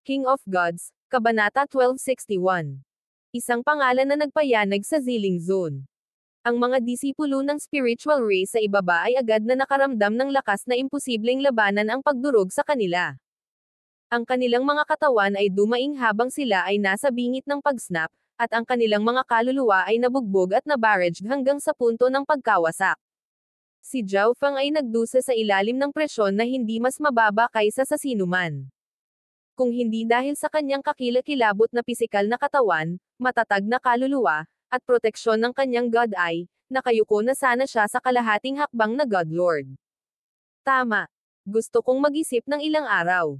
King of Gods, Kabanata 1261. Isang pangalan na nagpayanag sa Ziling Zone. Ang mga disipulo ng spiritual race sa ibaba ay agad na nakaramdam ng lakas na imposibleng labanan ang pagdurog sa kanila. Ang kanilang mga katawan ay dumaing habang sila ay nasa bingit ng pag-snap, at ang kanilang mga kaluluwa ay nabugbog at nabarraged hanggang sa punto ng pagkawasak. Si Zhao Feng ay nagdusa sa ilalim ng presyon na hindi mas mababa kaysa sa sinuman. Kung hindi dahil sa kanyang kakilakilabot na pisikal na katawan, matatag na kaluluwa, at proteksyon ng kanyang God Eye, nakayuko na sana siya sa kalahating hakbang na God Lord. Tama. Gusto kong mag-isip ng ilang araw.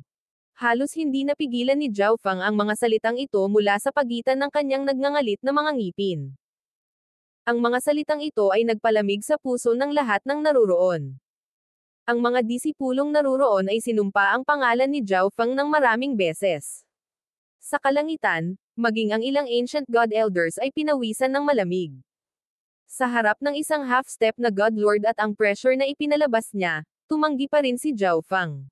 Halos hindi napigilan ni Zhao Feng ang mga salitang ito mula sa pagitan ng kanyang nagngangalit na mga ngipin. Ang mga salitang ito ay nagpalamig sa puso ng lahat ng naruroon. Ang mga disipulong naruroon ay sinumpa ang pangalan ni Zhao Feng ng maraming beses. Sa kalangitan, maging ang ilang ancient God Elders ay pinawisan ng malamig. Sa harap ng isang half-step na God Lord at ang pressure na ipinalabas niya, tumanggi pa rin si Zhao Feng.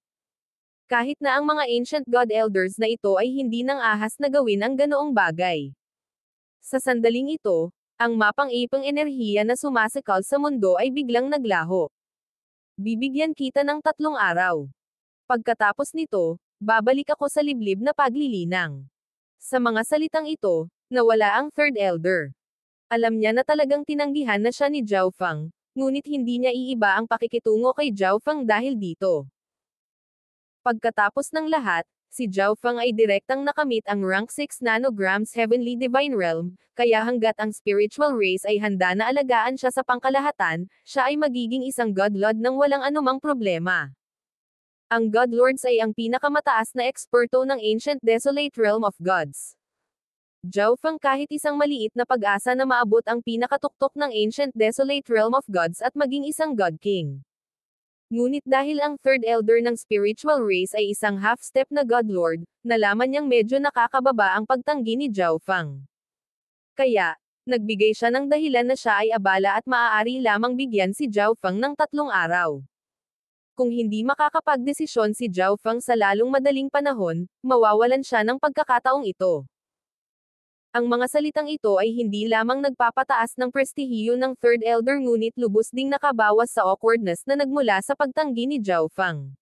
Kahit na ang mga ancient God Elders na ito ay hindi nang ahas na gawin ang ganoong bagay. Sa sandaling ito, ang mapang-ipang enerhiya na sumasakal sa mundo ay biglang naglaho. Bibigyan kita ng 3 araw. Pagkatapos nito, babalik ako sa liblib na paglilinang. Sa mga salitang ito, nawala ang third elder. Alam niya na talagang tinanggihan na siya ni Zhao Feng, ngunit hindi niya iiba ang pakikitungo kay Zhao Feng dahil dito. Pagkatapos ng lahat, si Zhao Feng ay direktang nakamit ang rank 6 nanograms Heavenly Divine Realm, kaya hanggat ang spiritual race ay handa na alagaan siya sa pangkalahatan, siya ay magiging isang God Lord nang walang anumang problema. Ang God Lords ay ang pinakamataas na eksperto ng Ancient Desolate Realm of Gods. Zhao Feng kahit isang maliit na pag-asa na maabot ang pinakatuktok ng Ancient Desolate Realm of Gods at maging isang God King. Ngunit dahil ang third elder ng spiritual race ay isang half-step na God Lord, nalaman niyang medyo nakakababa ang pagtanggi ni Zhao Feng. Kaya, nagbigay siya ng dahilan na siya ay abala at maaari lamang bigyan si Zhao Feng ng 3 araw. Kung hindi makakapagdesisyon si Zhao Feng sa lalong madaling panahon, mawawalan siya ng pagkakataong ito. Ang mga salitang ito ay hindi lamang nagpapataas ng prestihiyo ng third elder ngunit lubos ding nakabawas sa awkwardness na nagmula sa pagtanggi ni Zhao Feng.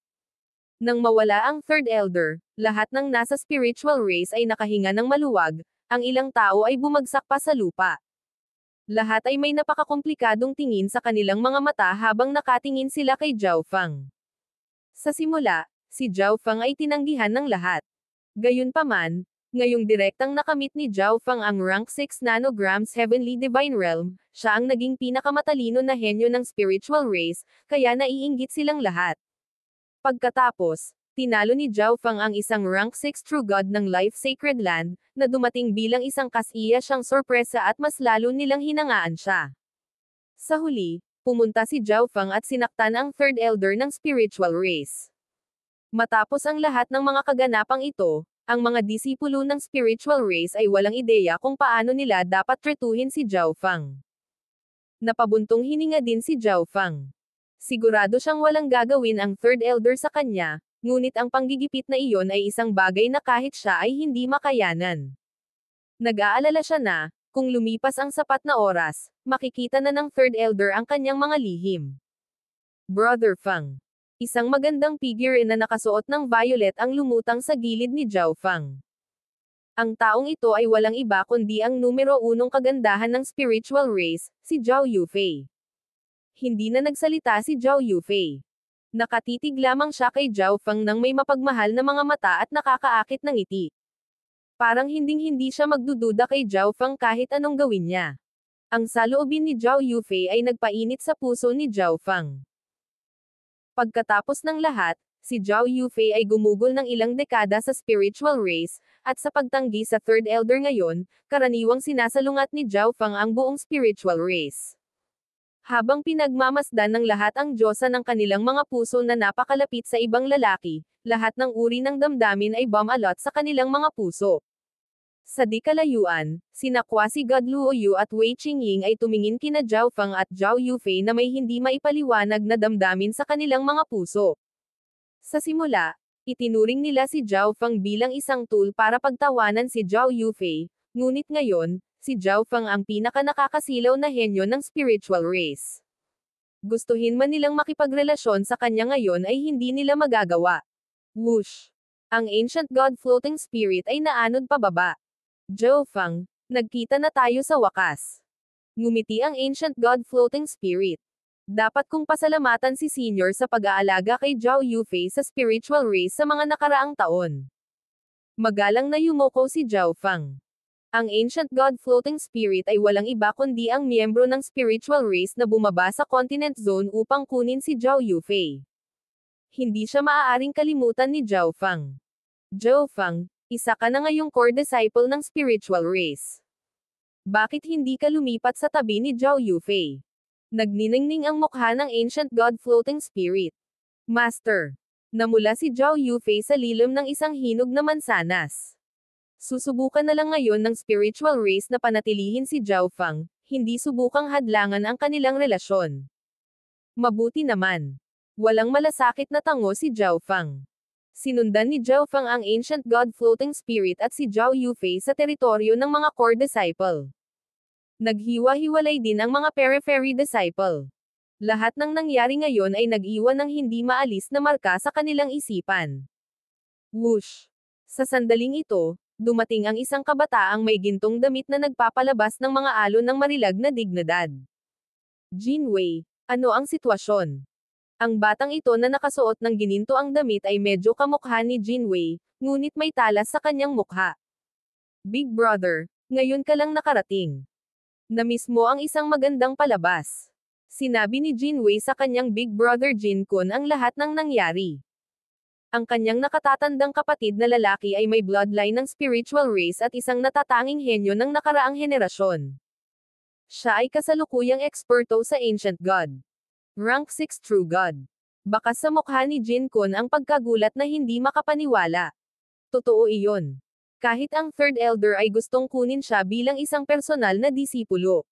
Nang mawala ang third elder, lahat ng nasa spiritual race ay nakahinga ng maluwag, ang ilang tao ay bumagsak pa sa lupa. Lahat ay may napakakomplikadong tingin sa kanilang mga mata habang nakatingin sila kay Zhao Feng. Sa simula, si Zhao Feng ay tinanggihan ng lahat. Gayunpaman, ngayong direktang nakamit ni Zhao Feng ang rank 6 nanograms Heavenly Divine Realm, siya ang naging pinakamatalino na henyo ng spiritual race, kaya naiinggit silang lahat. Pagkatapos, tinalo ni Zhao Feng ang isang rank 6 True God ng Life Sacred Land, na dumating bilang isang kasiya siyang sorpresa at mas lalo nilang hinangaan siya. Sa huli, pumunta si Zhao Feng at sinaktan ang third elder ng spiritual race. Matapos ang lahat ng mga kaganapang ito, ang mga disipulo ng spiritual race ay walang ideya kung paano nila dapat tretuhin si Zhao Feng. Napabuntong hininga din si Zhao Feng. Sigurado siyang walang gagawin ang third elder sa kanya, ngunit ang panggigipit na iyon ay isang bagay na kahit siya ay hindi makayanan. Nag-aalala siya na, kung lumipas ang sapat na oras, makikita na ng third elder ang kanyang mga lihim. Brother Feng. Isang magandang figure na nakasuot ng violet ang lumutang sa gilid ni Zhao Feng. Ang taong ito ay walang iba kundi ang numero 1 kagandahan ng spiritual race, si Zhao Yufei. Hindi na nagsalita si Zhao Yufei. Nakatitig lamang siya kay Zhao Feng nang may mapagmahal na mga mata at nakakaakit ng ngiti. Parang hinding-hindi siya magdududa kay Zhao Feng kahit anong gawin niya. Ang saloobin ni Zhao Yufei ay nagpainit sa puso ni Zhao Feng. Pagkatapos ng lahat, si Zhao Yufei ay gumugol ng ilang dekada sa spiritual race, at sa pagtanggi sa third elder ngayon, karaniwang sinasalungat ni Zhao Feng ang buong spiritual race. Habang pinagmamasdan ng lahat ang diyosa ng kanilang mga puso na napakalapit sa ibang lalaki, lahat ng uri ng damdamin ay bumalot sa kanilang mga puso. Sa di kalayuan, sina Kwasi God Luoyu at Wei Qingying ay tumingin kina Zhao Feng at Zhao Yufei na may hindi maipaliwanag na damdamin sa kanilang mga puso. Sa simula, Itinuring nila si Zhao Feng bilang isang tool para pagtawanan si Zhao Yufei, ngunit ngayon, si Zhao Feng ang pinaka-nakakasilaw na henyo ng spiritual race. Gustuhin man nilang makipagrelasyon sa kanya ngayon ay hindi nila magagawa. Whoosh! Ang ancient god floating spirit ay naanod pababa. Zhao Feng, nagkita na tayo sa wakas. Ngumiti ang ancient god floating spirit. Dapat kong pasalamatan si Senior sa pag-aalaga kay Zhao Yufei sa spiritual race sa mga nakaraang taon. Magalang na yumoko si Zhao Feng. Ang ancient god floating spirit ay walang iba kundi ang miyembro ng spiritual race na bumaba sa continent zone upang kunin si Zhao Yufei. Hindi siya maaaring kalimutan ni Zhao Feng. Zhao Feng, isa ka na ngayong core disciple ng spiritual race. Bakit hindi ka lumipat sa tabi ni Zhao Yufei? Nagniningning ang mukha ng ancient god floating spirit. Master. Namula si Zhao Yufei sa lilim ng isang hinog na mansanas. Susubukan na lang ngayon ng spiritual race na panatilihin si Zhao Feng, hindi subukang hadlangan ang kanilang relasyon. Mabuti naman. Walang malasakit na tango si Zhao Feng. Sinundan ni Zhao Feng ang ancient god floating spirit at si Zhao Yufei sa teritoryo ng mga core disciple. Naghiwa-hiwalay din ang mga periphery disciple. Lahat ng nangyari ngayon ay nag-iwan ng hindi maalis na marka sa kanilang isipan. Whoosh! Sa sandaling ito, dumating ang isang kabataang may gintong damit na nagpapalabas ng mga alon ng marilag na dignidad. Jin Wei, ano ang sitwasyon? Ang batang ito na nakasuot ng gininto ang damit ay medyo kamukha ni Jin Wei, ngunit may talas sa kanyang mukha. Big Brother, ngayon ka lang nakarating. Namiss mo ang isang magandang palabas. Sinabi ni Jin Wei sa kanyang Big Brother Jin Kun ang lahat ng nangyari. Ang kanyang nakatatandang kapatid na lalaki ay may bloodline ng spiritual race at isang natatanging henyo ng nakaraang henerasyon. Siya ay kasalukuyang eksperto sa Ancient God. Rank 6 True God. Bakas sa mukha ni Jin Kun ang pagkagulat na hindi makapaniwala. Totoo iyon. Kahit ang Third Elder ay gustong kunin siya bilang isang personal na disipulo.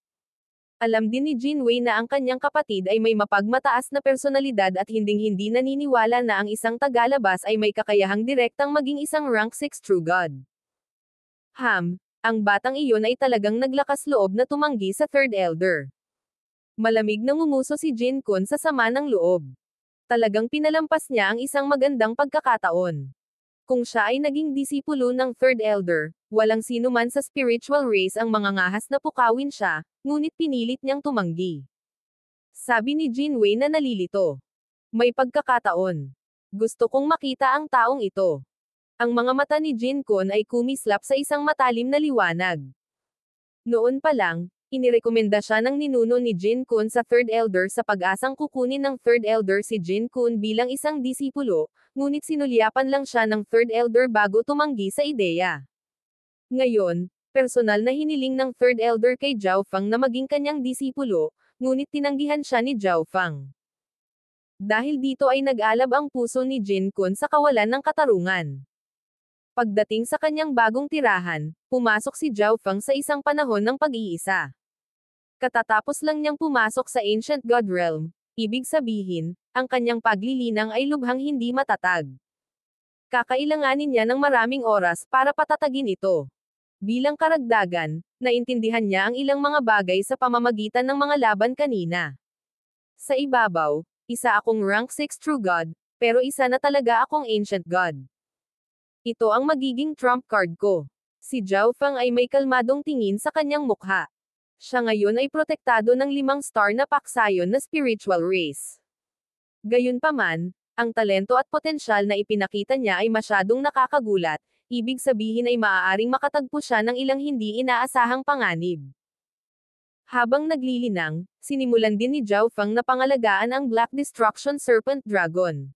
Alam din ni Jin Wei na ang kanyang kapatid ay may mapagmataas na personalidad at hinding-hindi naniniwala na ang isang tagalabas ay may kakayahang direktang maging isang rank 6 True God. Ang batang iyon ay talagang naglakas loob na tumanggi sa Third Elder. Malamig na ngumuso si Jin Kun sa sama ng loob. Talagang pinalampas niya ang isang magandang pagkakataon. Kung siya ay naging disipulo ng Third Elder, walang sino man sa spiritual race ang mangangahas na pukawin siya, ngunit pinilit niyang tumanggi. Sabi ni Jin Wei na nalilito. May pagkakataon. Gusto kong makita ang taong ito. Ang mga mata ni Jin Kun ay kumislap sa isang matalim na liwanag. Noon pa lang, inirekomenda siya ng ninuno ni Jin Kun sa Third Elder sa pag-asang kukunin ng Third Elder si Jin Kun bilang isang disipulo, ngunit sinulyapan lang siya ng Third Elder bago tumanggi sa ideya. Ngayon, personal na hiniling ng Third Elder kay Zhao Feng na maging kanyang disipulo, ngunit tinanggihan siya ni Zhao Feng. Dahil dito ay nag-alab ang puso ni Jin Kun sa kawalan ng katarungan. Pagdating sa kanyang bagong tirahan, pumasok si Zhao Feng sa isang panahon ng pag-iisa. Katatapos lang niyang pumasok sa Ancient God Realm, ibig sabihin, ang kanyang paglilinang ay lubhang hindi matatag. Kakailanganin niya ng maraming oras para patatagin ito. Bilang karagdagan, naintindihan niya ang ilang mga bagay sa pamamagitan ng mga laban kanina. Sa ibabaw, isa akong rank 6 True God, pero isa na talaga akong Ancient God. Ito ang magiging trump card ko. Si Zhao Feng ay may kalmadong tingin sa kanyang mukha. Siya ngayon ay protektado ng 5 star na paksayon na spiritual race. Gayunpaman, ang talento at potensyal na ipinakita niya ay masyadong nakakagulat, ibig sabihin ay maaaring makatagpo siya ng ilang hindi inaasahang panganib. Habang naglilinang, sinimulan din ni Zhao Feng na pangalagaan ang Black Destruction Serpent Dragon.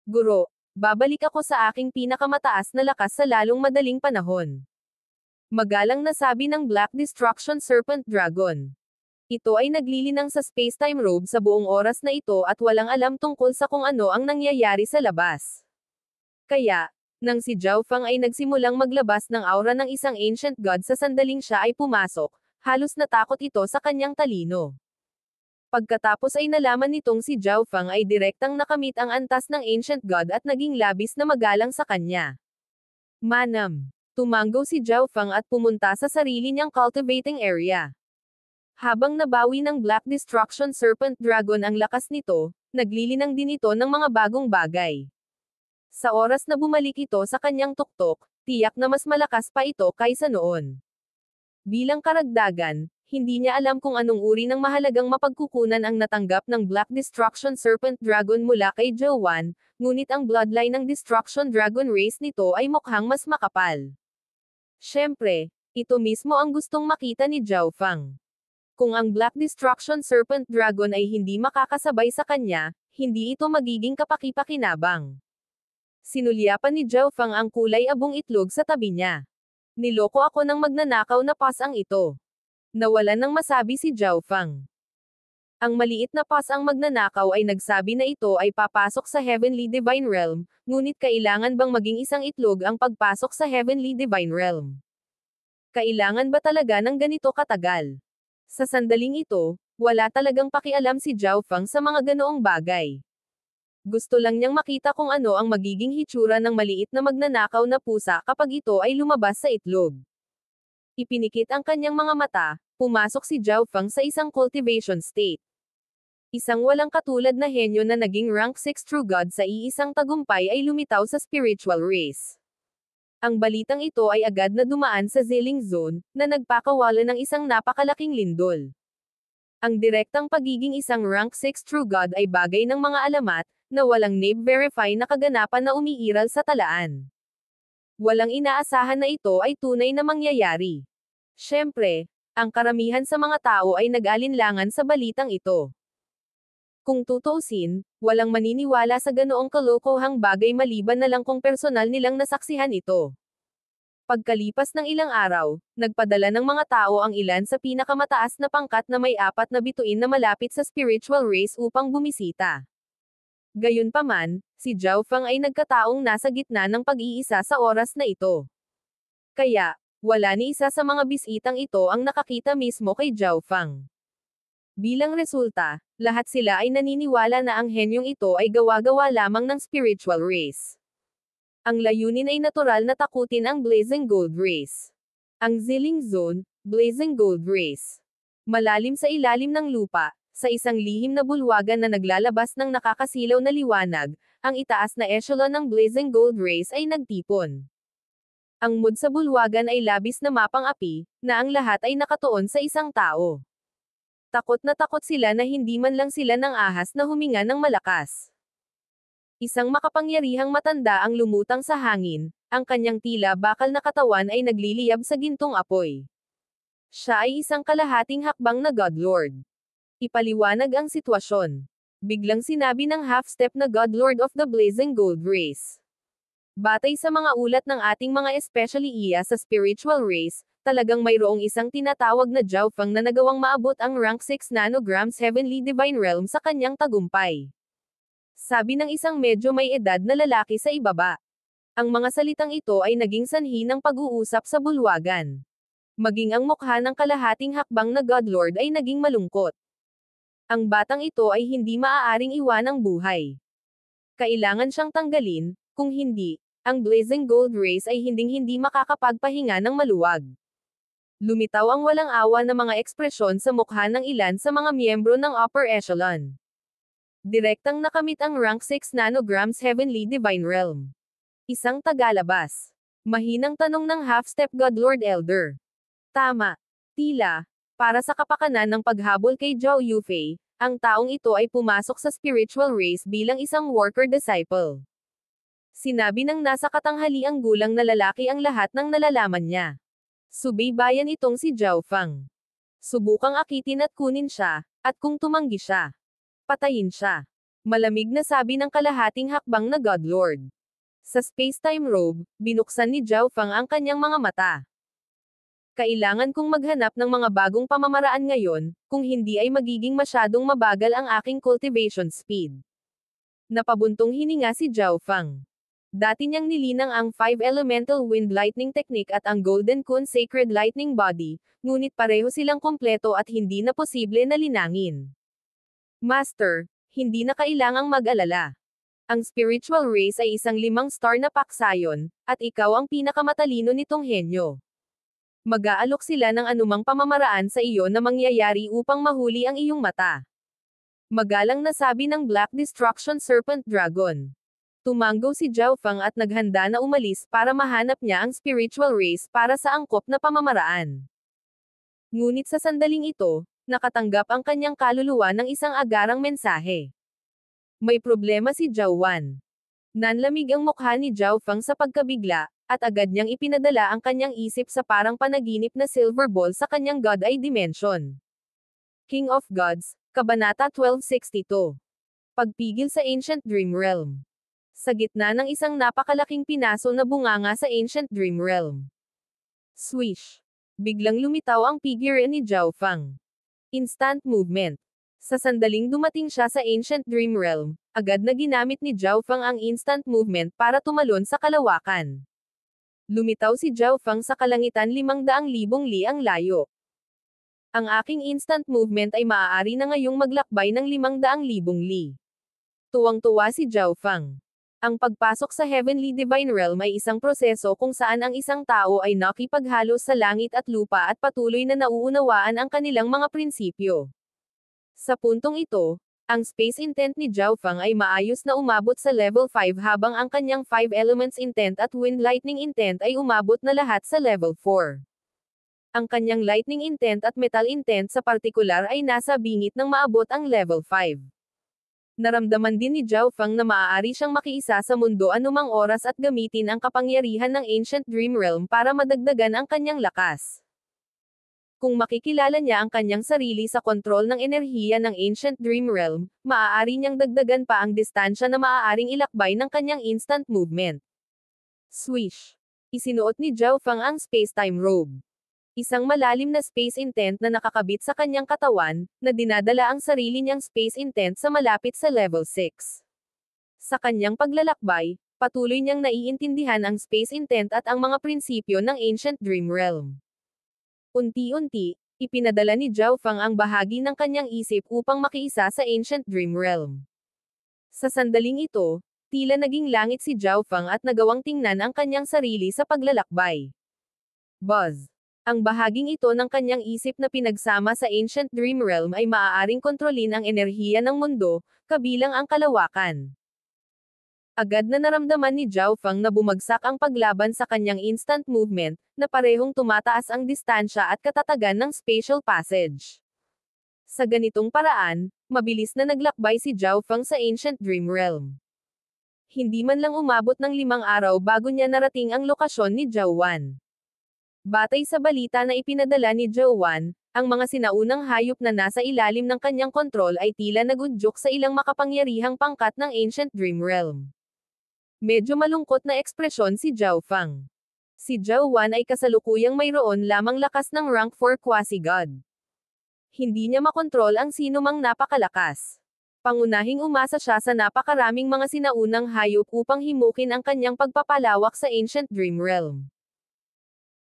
Guro, babalik ako sa aking pinakamataas na lakas sa lalong madaling panahon. Magalang na sabi ng Black Destruction Serpent Dragon. Ito ay naglilinang sa space-time robe sa buong oras na ito at walang alam tungkol sa kung ano ang nangyayari sa labas. Kaya, nang si Zhao Feng ay nagsimulang maglabas ng aura ng isang ancient god sa sandaling siya ay pumasok, halos natakot ito sa kanyang talino. Pagkatapos ay nalaman nitong si Zhao Feng ay direktang nakamit ang antas ng Ancient God at naging labis na magalang sa kanya. Manam. Tumanggo si Zhao Feng at pumunta sa sarili niyang cultivating area. Habang nabawi ng Black Destruction Serpent Dragon ang lakas nito, naglilinang din ito ng mga bagong bagay. Sa oras na bumalik ito sa kanyang tuktok, tiyak na mas malakas pa ito kaysa noon. Bilang karagdagan, hindi niya alam kung anong uri ng mahalagang mapagkukunan ang natanggap ng Black Destruction Serpent Dragon mula kay Zhao Wan, ngunit ang bloodline ng Destruction Dragon race nito ay mukhang mas makapal. Siyempre, ito mismo ang gustong makita ni Zhao Feng. Kung ang Black Destruction Serpent Dragon ay hindi makakasabay sa kanya, hindi ito magiging kapaki-pakinabang. Sinulyapan ni Zhao Feng ang kulay abong itlog sa tabi niya. Niloko ako ng magnanakaw na pasang ito. Nawalan ng masabi si Zhao Feng. Ang maliit na pasang magnanakaw ay nagsabi na ito ay papasok sa Heavenly Divine Realm, ngunit kailangan bang maging isang itlog ang pagpasok sa Heavenly Divine Realm? Kailangan ba talaga ng ganito katagal? Sa sandaling ito, wala talagang pakialam si Zhao Feng sa mga ganoong bagay. Gusto lang niyang makita kung ano ang magiging hitsura ng maliit na magnanakaw na pusa kapag ito ay lumabas sa itlog. Ipinikit ang kanyang mga mata, pumasok si Zhao Feng sa isang cultivation state. Isang walang katulad na henyo na naging rank 6 true god sa iisang tagumpay ay lumitaw sa spiritual race. Ang balitang ito ay agad na dumaan sa Ziling Zone, na nagpakawala ng isang napakalaking lindol. Ang direktang pagiging isang rank 6 true god ay bagay ng mga alamat, na walang name-verify na kaganapan na umiiral sa talaan. Walang inaasahan na ito ay tunay na mangyayari. Siyempre, ang karamihan sa mga tao ay nag-alinlangan sa balitang ito. Kung tutuusin, walang maniniwala sa ganoong kalokohang bagay maliban na lang kung personal nilang nasaksihan ito. Pagkalipas ng ilang araw, nagpadala ng mga tao ang ilan sa pinakamataas na pangkat na may 4 na bituin na malapit sa spiritual race upang bumisita. Gayunpaman, si Zhao Feng ay nagkataong nasa gitna ng pag-iisa sa oras na ito. Kaya, wala ni isa sa mga bisitang ito ang nakakita mismo kay Zhao Feng. Bilang resulta, lahat sila ay naniniwala na ang henyong ito ay gawa-gawa lamang ng spiritual race. Ang layunin ay natural na takutin ang Blazing Gold Race. Ang Ziling Zone, Blazing Gold Race. Malalim sa ilalim ng lupa, sa isang lihim na bulwagan na naglalabas ng nakakasilaw na liwanag, ang itaas na echelon ng Blazing Gold Race ay nagtipon. Ang mood sa bulwagan ay labis na mapang-api, na ang lahat ay nakatuon sa isang tao. Takot sila na hindi man lang sila ng ahas na huminga ng malakas. Isang makapangyarihang matanda ang lumutang sa hangin, ang kanyang tila bakal na katawan ay nagliliyab sa gintong apoy. Siya ay isang kalahating hakbang na Godlord. Ipaliwanag ang sitwasyon. Biglang sinabi ng half-step na Godlord of the Blazing Gold Race. Batay sa mga ulat ng ating mga especially iya sa spiritual race, talagang mayroong isang tinatawag na Zhao Feng na nagawang maabot ang rank 6 nanograms Heavenly Divine Realm sa kanyang tagumpay. Sabi ng isang medyo may edad na lalaki sa ibaba. Ang mga salitang ito ay naging sanhi ng pag-uusap sa bulwagan. Maging ang mukha ng kalahating hakbang na Godlord ay naging malungkot. Ang batang ito ay hindi maaaring iwanang buhay. Kailangan siyang tanggalin, kung hindi, ang Blazing Gold Race ay hinding-hindi makakapagpahinga ng maluwag. Lumitaw ang walang awa na mga ekspresyon sa mukha ng ilan sa mga miyembro ng upper echelon. Direktang nakamit ang rank 6 nanograms Heavenly Divine Realm. Isang tagalabas. Mahinang tanong ng half-step Godlord Elder. Tama. Tila, para sa kapakanan ng paghabol kay Zhao Yufei, ang taong ito ay pumasok sa spiritual race bilang isang worker-disciple. Sinabi ng nasa katanghaliang gulang na lalaki ang lahat ng nalalaman niya. Subaybayan itong si Zhao Feng. Subukang akitin at kunin siya, at kung tumanggi siya, patayin siya. Malamig na sabi ng kalahating hakbang na Godlord. Sa space-time robe, binuksan ni Zhao Feng ang kanyang mga mata. Kailangan kong maghanap ng mga bagong pamamaraan ngayon, kung hindi ay magiging masyadong mabagal ang aking cultivation speed. Napabuntong hininga si Zhao Feng. Dati niyang nilinang ang 5 Elemental Wind Lightning Technique at ang Golden Kun Sacred Lightning Body, ngunit pareho silang kompleto at hindi na posible na linangin. Master, hindi na kailangang mag-alala. Ang spiritual race ay isang 5-star na paksayon, at ikaw ang pinakamatalino nitong henyo. Mag-aalok sila ng anumang pamamaraan sa iyo na mangyayari upang mahuli ang iyong mata. Magalang na sabi ng Black Destruction Serpent Dragon. Tumango si Zhao Feng at naghanda na umalis para mahanap niya ang spiritual race para sa angkop na pamamaraan. Ngunit sa sandaling ito, nakatanggap ang kanyang kaluluwa ng isang agarang mensahe. May problema si Zhao Wan. Nanlamig ang mukha ni Zhao Feng sa pagkabigla, at agad niyang ipinadala ang kanyang isip sa parang panaginip na silver ball sa kanyang God Eye Dimension. King of Gods, Kabanata 1262. Pagpigil sa Ancient Dream Realm. Sa gitna ng isang napakalaking pinaso na bunganga sa Ancient Dream Realm. Swish! Biglang lumitaw ang figure ni Zhao Feng. Instant movement. Sa sandaling dumating siya sa Ancient Dream Realm, agad na ginamit ni Zhao Feng ang instant movement para tumalon sa kalawakan. Lumitaw si Zhao Feng sa kalangitan 500,000 li ang layo. Ang aking instant movement ay maaari na ngayong maglakbay ng 500,000 li. Tuwang-tuwa si Zhao Feng. Ang pagpasok sa Heavenly Divine Realm ay isang proseso kung saan ang isang tao ay nakipaghalos sa langit at lupa at patuloy na nauunawaan ang kanilang mga prinsipyo. Sa puntong ito, ang space intent ni Zhao Feng ay maayos na umabot sa level 5 habang ang kanyang 5 elements intent at wind lightning intent ay umabot na lahat sa level 4. Ang kanyang lightning intent at metal intent sa partikular ay nasa bingit ng maabot ang level 5. Naramdaman din ni Zhao Feng na maaari siyang makiisa sa mundo anumang oras at gamitin ang kapangyarihan ng Ancient Dream Realm para madagdagan ang kanyang lakas. Kung makikilala niya ang kanyang sarili sa kontrol ng enerhiya ng Ancient Dream Realm, maaari niyang dagdagan pa ang distansya na maaaring ilakbay ng kanyang instant movement. Swish! Isinuot ni Zhao Feng ang space-time robe. Isang malalim na space intent na nakakabit sa kanyang katawan, na dinadala ang sarili niyang space intent sa malapit sa level 6. Sa kanyang paglalakbay, patuloy niyang naiintindihan ang space intent at ang mga prinsipyo ng Ancient Dream Realm. Unti-unti, ipinadala ni Zhao Feng ang bahagi ng kanyang isip upang makiisa sa Ancient Dream Realm. Sa sandaling ito, tila naging langit si Zhao Feng at nagawang tingnan ang kanyang sarili sa paglalakbay. Buzz! Ang bahaging ito ng kanyang isip na pinagsama sa Ancient Dream Realm ay maaaring kontrolin ang enerhiya ng mundo, kabilang ang kalawakan. Agad na naramdaman ni Zhao Feng na bumagsak ang paglaban sa kanyang instant movement, na parehong tumataas ang distansya at katatagan ng spatial passage. Sa ganitong paraan, mabilis na naglakbay si Zhao Feng sa Ancient Dream Realm. Hindi man lang umabot ng 5 araw bago niya narating ang lokasyon ni Zhao Wan. Batay sa balita na ipinadala ni Zhao Wan, ang mga sinaunang hayop na nasa ilalim ng kanyang kontrol ay tila nagudyok sa ilang makapangyarihang pangkat ng Ancient Dream Realm. Medyo malungkot na ekspresyon si Zhao Feng. Si Zhao Wan ay kasalukuyang mayroon lamang lakas ng rank 4 quasi-god. Hindi niya makontrol ang sinumang napakalakas. Pangunahing umasa siya sa napakaraming mga sinaunang hayop upang himukin ang kanyang pagpapalawak sa Ancient Dream Realm.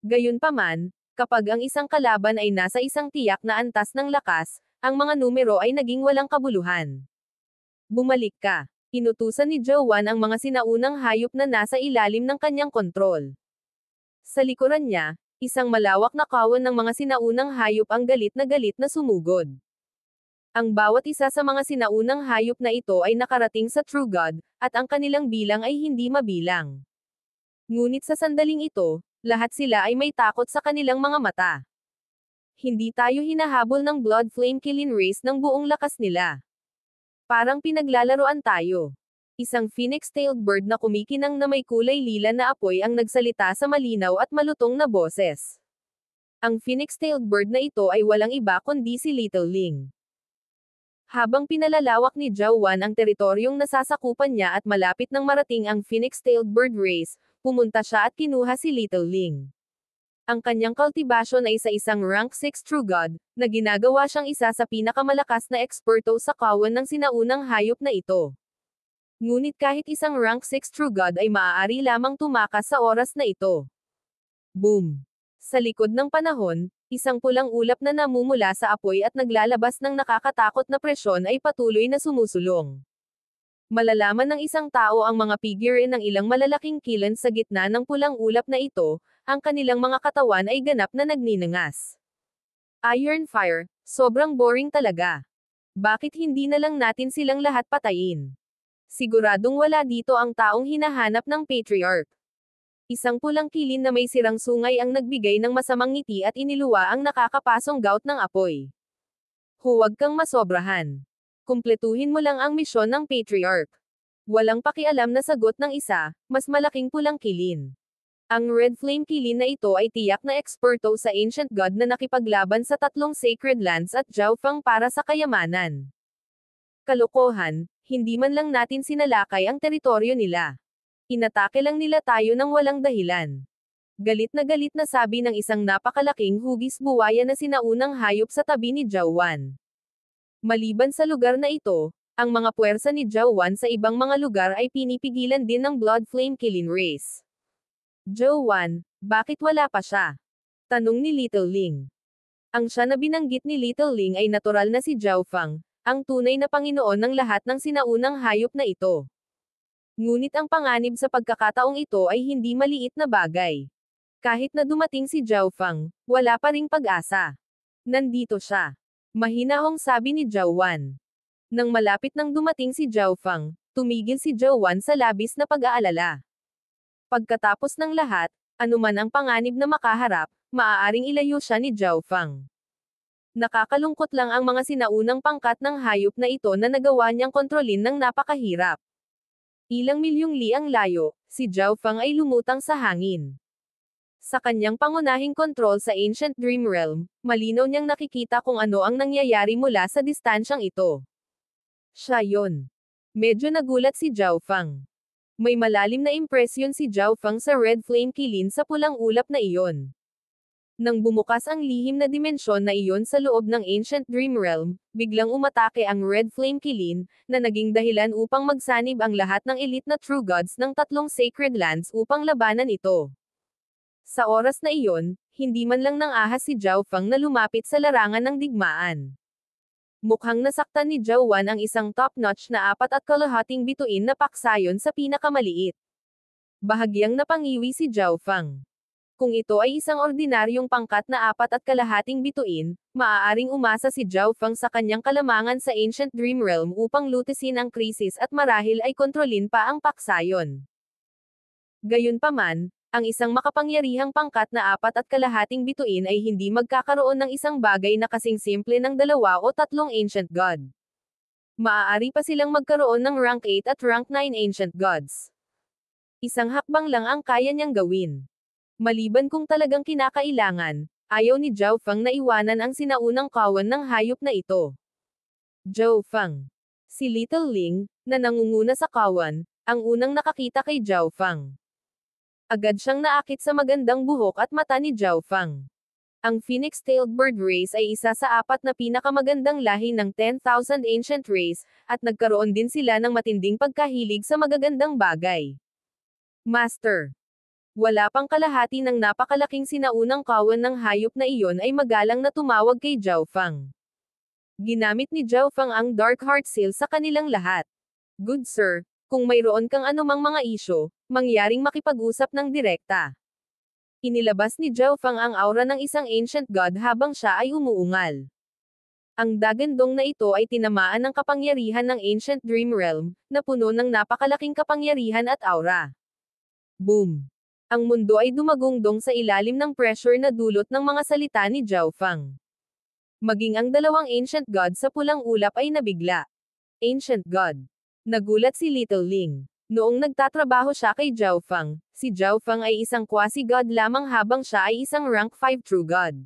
Gayunpaman, kapag ang isang kalaban ay nasa isang tiyak na antas ng lakas, ang mga numero ay naging walang kabuluhan. Bumalik ka. Inutusan ni Zhao Wan ang mga sinaunang hayop na nasa ilalim ng kanyang kontrol. Sa likuran niya, isang malawak na kawan ng mga sinaunang hayop ang galit na sumugod. Ang bawat isa sa mga sinaunang hayop na ito ay nakarating sa True God, at ang kanilang bilang ay hindi mabilang. Ngunit sa sandaling ito, lahat sila ay may takot sa kanilang mga mata. Hindi tayo hinahabol ng Blood Flame Killing Race ng buong lakas nila. Parang pinaglalaroan tayo. Isang phoenix-tailed bird na kumikinang na may kulay lila na apoy ang nagsalita sa malinaw at malutong na boses. Ang phoenix-tailed bird na ito ay walang iba kundi si Little Ling. Habang pinalalawak ni Zhao Wan ang teritoryong nasasakupan niya at malapit nang marating ang phoenix-tailed bird race, pumunta siya at kinuha si Little Ling. Ang kanyang cultivation ay sa isang rank 6 True God, na ginagawa siyang isa sa pinakamalakas na eksperto sa kawan ng sinaunang hayop na ito. Ngunit kahit isang rank 6 True God ay maaari lamang tumakas sa oras na ito. Boom! Sa likod ng panahon, Isang pulang ulap na namumula sa apoy at naglalabas ng nakakatakot na presyon ay patuloy na sumusulong. Malalaman ng isang tao ang mga figure ng ilang malalaking kiln sa gitna ng pulang ulap na ito, ang kanilang mga katawan ay ganap na nagninangas. Iron Fire, sobrang boring talaga. Bakit hindi na lang natin silang lahat patayin? Siguradong wala dito ang taong hinahanap ng Patriarch. Isang pulang kilin na may sirang sungay ang nagbigay ng masamang ngiti at iniluwa ang nakakapasong gout ng apoy. Huwag kang masobrahan. Kumpletuhin mo lang ang misyon ng Patriarch. Walang pakialam na sagot ng isa, mas malaking pulang kilin. Ang Red Flame kilin na ito ay tiyak na eksperto sa Ancient God na nakipaglaban sa 3 Sacred Lands at Jiaofeng para sa kayamanan. Kalokohan, hindi man lang natin sinalakay ang teritoryo nila. Inatake lang nila tayo ng walang dahilan. Galit na sabi ng isang napakalaking hugis buwaya na sinaunang hayop sa tabi ni Zhao Wan. Maliban sa lugar na ito, ang mga puwersa ni Zhao Wan sa ibang mga lugar ay pinipigilan din ng Blood Flame Killing Race. Zhao Wan, bakit wala pa siya? Tanong ni Little Ling. Ang siya na binanggit ni Little Ling ay natural na si Zhao Feng, ang tunay na Panginoon ng lahat ng sinaunang hayop na ito. Ngunit ang panganib sa pagkakataong ito ay hindi maliit na bagay. Kahit na dumating si Zhao Feng, wala pa ring pag-asa. Nandito siya. Mahinahong sabi ni Zhao Wan. Nang malapit nang dumating si Zhao Feng, tumigil si Zhao Wan sa labis na pag-aalala. Pagkatapos ng lahat, anuman ang panganib na makaharap, maaaring ilayo siya ni Zhao Feng. Nakakalungkot lang ang mga sinaunang pangkat ng hayop na ito na nagawa niyang kontrolin ng napakahirap. Ilang milyong li ang layo, si Zhao Feng ay lumutang sa hangin. Sa kanyang pangunahing kontrol sa Ancient Dream Realm, malinaw niyang nakikita kung ano ang nangyayari mula sa distansyang ito. Siya yon. Medyo nagulat si Zhao Feng. May malalim na impresyon si Zhao Feng sa Red Flame kilin sa pulang ulap na iyon. Nang bumukas ang lihim na dimensyon na iyon sa loob ng Ancient Dream Realm, biglang umatake ang Red Flame kilin, na naging dahilan upang magsanib ang lahat ng elite na True Gods ng 3 Sacred Lands upang labanan ito. Sa oras na iyon, hindi man lang nang ahas si Zhao Feng na lumapit sa larangan ng digmaan. Mukhang nasaktan ni Zhao Wan ang isang top-notch na 4.5 bituin na paksayon sa pinakamaliit. Bahagyang napangiwi si Zhao Feng. Kung ito ay isang ordinaryong pangkat na 4.5 bituin, maaaring umasa si Zhao Feng sa kanyang kalamangan sa Ancient Dream Realm upang lutisin ang krisis at marahil ay kontrolin pa ang paksayon. Gayunpaman, ang isang makapangyarihang pangkat na 4.5 bituin ay hindi magkakaroon ng isang bagay na kasing simple ng 2 o 3 Ancient God. Maaari pa silang magkaroon ng rank 8 at rank 9 Ancient Gods. Isang hakbang lang ang kaya niyang gawin. Maliban kung talagang kinakailangan, ayaw ni Zhao Feng na iwanan ang sinaunang kawan ng hayop na ito. Zhao Feng. Si Little Ling, na nangunguna sa kawan, ang unang nakakita kay Zhao Feng. Agad siyang naakit sa magandang buhok at mata ni Zhao Feng. Ang Phoenix-tailed bird race ay isa sa 4 na pinakamagandang lahi ng 10,000 ancient race, at nagkaroon din sila ng matinding pagkahilig sa magagandang bagay. Master. Wala pang kalahati ng napakalaking sinaunang kawan ng hayop na iyon ay magalang na tumawag kay Zhao Feng. Ginamit ni Zhao Feng ang Dark Heart Seal sa kanilang lahat. Good sir, kung mayroon kang anumang mga isyo, mangyaring makipag-usap ng direkta. Inilabas ni Zhao Feng ang aura ng isang Ancient God habang siya ay umuungal. Ang dagandong na ito ay tinamaan ng kapangyarihan ng Ancient Dream Realm, na puno ng napakalaking kapangyarihan at aura. Boom! Ang mundo ay dumagungdong sa ilalim ng pressure na dulot ng mga salita ni Zhao Feng. Maging ang 2 Ancient God sa pulang ulap ay nabigla. Ancient God. Nagulat si Little Ling. Noong nagtatrabaho siya kay Zhao Feng, si Zhao Feng ay isang quasi-god lamang habang siya ay isang rank 5 True God.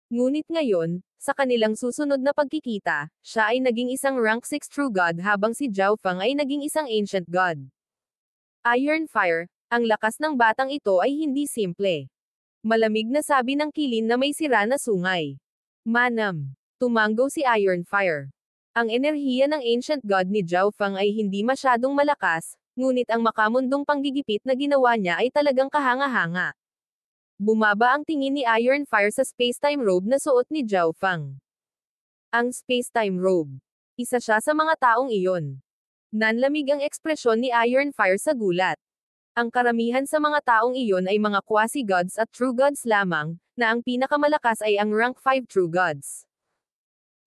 Ngunit ngayon, sa kanilang susunod na pagkikita, siya ay naging isang rank 6 True God habang si Zhao Feng ay naging isang Ancient God. Iron Fire. Ang lakas ng batang ito ay hindi simple. Malamig na sabi ng kilin na may sira na sungay. Manam. Tumanggo si Iron Fire. Ang enerhiya ng Ancient God ni Zhao Feng ay hindi masyadong malakas, ngunit ang makamundong panggigipit na ginawa niya ay talagang kahanga-hanga. Bumaba ang tingin ni Ironfire sa spacetime robe na suot ni Zhao Fang. Ang spacetime robe. Isa siya sa mga taong iyon. Nanlamig ang ekspresyon ni Ironfire sa gulat. Ang karamihan sa mga taong iyon ay mga quasi-gods at true gods lamang, na ang pinakamalakas ay ang rank 5 true gods.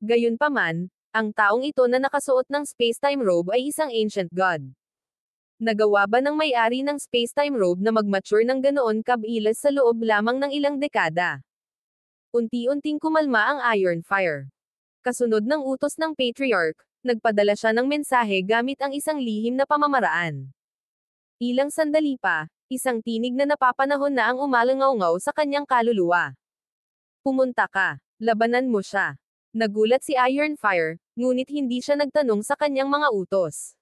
Gayunpaman, ang taong ito na nakasuot ng spacetime robe ay isang ancient god. Nagawa ba ng may-ari ng spacetime robe na mag-mature ng ganoon kabilas sa loob lamang ng ilang dekada? Unti-unting kumalma ang Ironfire. Kasunod ng utos ng Patriarch, nagpadala siya ng mensahe gamit ang isang lihim na pamamaraan. Ilang sandali pa, isang tinig na napapanahon na ang umalangaw-ngaw sa kanyang kaluluwa. Pumunta ka, labanan mo siya. Nagulat si Ironfire, ngunit hindi siya nagtanong sa kanyang mga utos.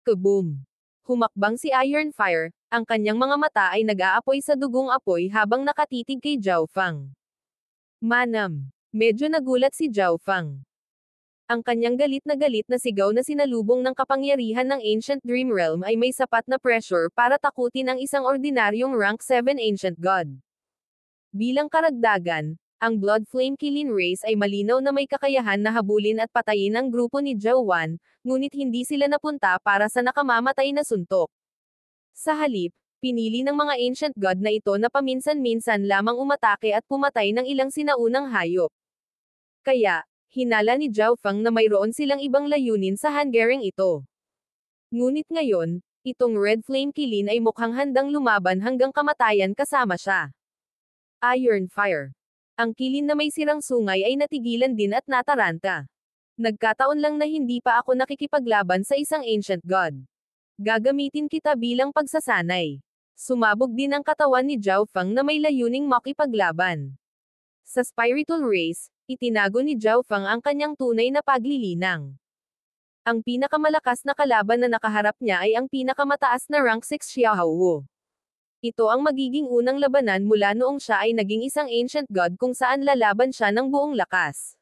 Kaboom! Humakbang si Ironfire, ang kanyang mga mata ay nag-aapoy sa dugong apoy habang nakatitig kay Zhao Fang. Manam! Medyo nagulat si Zhao Fang. Ang kanyang galit na sigaw na sinalubong ng kapangyarihan ng Ancient Dream Realm ay may sapat na pressure para takutin ang isang ordinaryong rank 7 Ancient God. Bilang karagdagan, ang Blood Flame Killing Race ay malinaw na may kakayahan na habulin at patayin ang grupo ni Zhao Wan, ngunit hindi sila napunta para sa nakamamatay na suntok. Sa halip, pinili ng mga Ancient God na ito na paminsan-minsan lamang umatake at pumatay ng ilang sinaunang hayop. Kaya, hinala ni Zhao Fang na mayroon silang ibang layunin sa Hungering ito. Ngunit ngayon, itong Red Flame Killing ay mukhang handang lumaban hanggang kamatayan kasama siya. Ironfire. Ang kilin na may sirang sungay ay natigilan din at nataranta. Nagkataon lang na hindi pa ako nakikipaglaban sa isang ancient god. Gagamitin kita bilang pagsasanay. Sumabog din ang katawan ni Zhao Fang na may layuning makipaglaban. Sa spiritual race, itinago ni Zhao Fang ang kanyang tunay na paglilinang. Ang pinakamalakas na kalaban na nakaharap niya ay ang pinakamataas na rank 6 Xiaohuo. Ito ang magiging unang labanan mula noong siya ay naging isang ancient god kung saan lalaban siya ng buong lakas.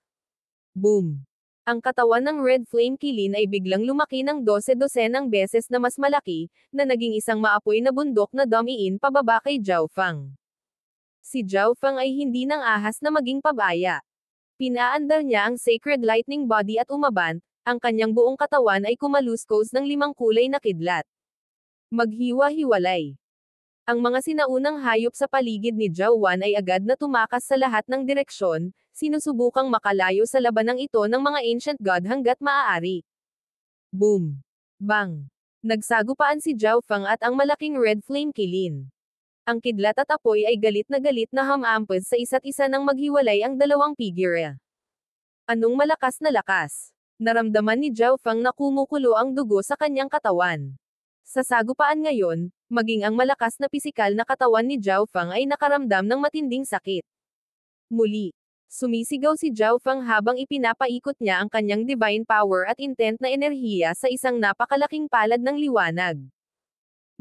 Boom! Ang katawan ng Red Flame Kilin ay biglang lumaki ng 12-dosenang beses na mas malaki, na naging isang maapoy na bundok na dumiin pababa kay Zhao Fang. Si Zhao Fang ay hindi nang ahas na maging pabaya. Pinaandar niya ang Sacred Lightning Body at umabant, ang kanyang buong katawan ay kumaluskos ng 5 kulay na kidlat. Maghiwa-hiwalay. Ang mga sinaunang hayop sa paligid ni Zhao Wan ay agad na tumakas sa lahat ng direksyon, sinusubukang makalayo sa labanang ito ng mga ancient god hanggat maaari. Boom! Bang! Nagsagupaan si Zhao Fang at ang malaking Red Flame Kilin. Ang kidlat at apoy ay galit na hamampes sa isa't isa nang maghiwalay ang dalawang figure. Anong malakas na lakas? Naramdaman ni Zhao Fang na kumukulo ang dugo sa kanyang katawan. Sa sagupaan ngayon, maging ang malakas na pisikal na katawan ni Zhao Fang ay nakaramdam ng matinding sakit. Muli, sumisigaw si Zhao Fang habang ipinapaikot niya ang kanyang divine power at intent na enerhiya sa isang napakalaking palad ng liwanag.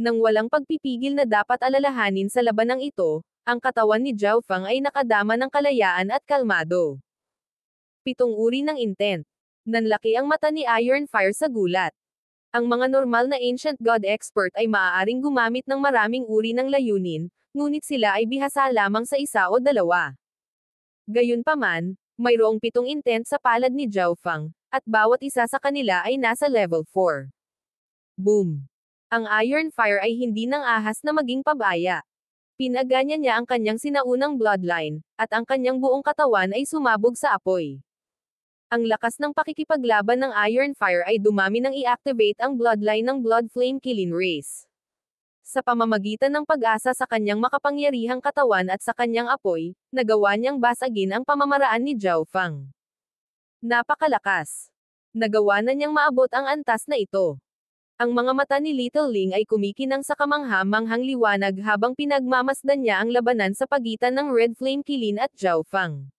Nang walang pagpipigil na dapat alalahanin sa labanang ito, ang katawan ni Zhao Fang ay nakadama ng kalayaan at kalmado. 7 uri ng intent. Nanlaki ang mata ni Ironfire sa gulat. Ang mga normal na ancient god expert ay maaaring gumamit ng maraming uri ng layunin, ngunit sila ay bihasa lamang sa isa o dalawa. Gayunpaman, mayroong 7 intent sa palad ni Zhao Fang, at bawat isa sa kanila ay nasa level 4. Boom! Ang Ironfire ay hindi nang ahas na maging pabaya. Pinaganya niya ang kanyang sinaunang bloodline, at ang kanyang buong katawan ay sumabog sa apoy. Ang lakas ng pakikipaglaban ng Ironfire ay dumami nang i-activate ang bloodline ng Blood Flame Kilin Race. Sa pamamagitan ng pag-asa sa kanyang makapangyarihang katawan at sa kanyang apoy, nagawa niyang basagin ang pamamaraan ni Zhao Fang. Napakalakas! Nagawa na niyang maabot ang antas na ito. Ang mga mata ni Little Ling ay kumikinang sa kamangha-manghang liwanag habang pinagmamasdan niya ang labanan sa pagitan ng Red Flame Kilin at Zhao Fang.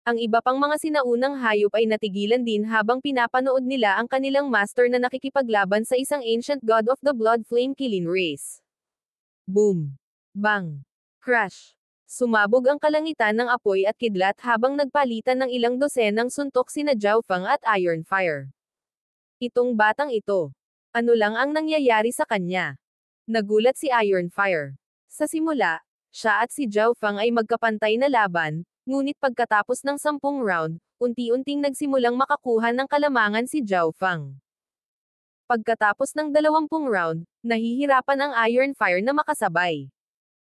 Ang iba pang mga sinaunang hayop ay natigilan din habang pinapanood nila ang kanilang master na nakikipaglaban sa isang ancient god of the Blood Flame Kilin Race. Boom! Bang! Crash! Sumabog ang kalangitan ng apoy at kidlat habang nagpalitan ng ilang dosenang suntok sina Zhao Fang at Ironfire. Itong batang ito. Ano lang ang nangyayari sa kanya? Nagulat si Ironfire. Sa simula, Siya at si Zhao Fang ay magkapantay na laban, ngunit pagkatapos ng 10 round, unti-unting nagsimulang makakuha ng kalamangan si Zhao Fang. Pagkatapos ng 20 round, nahihirapan ang Iron Fire na makasabay.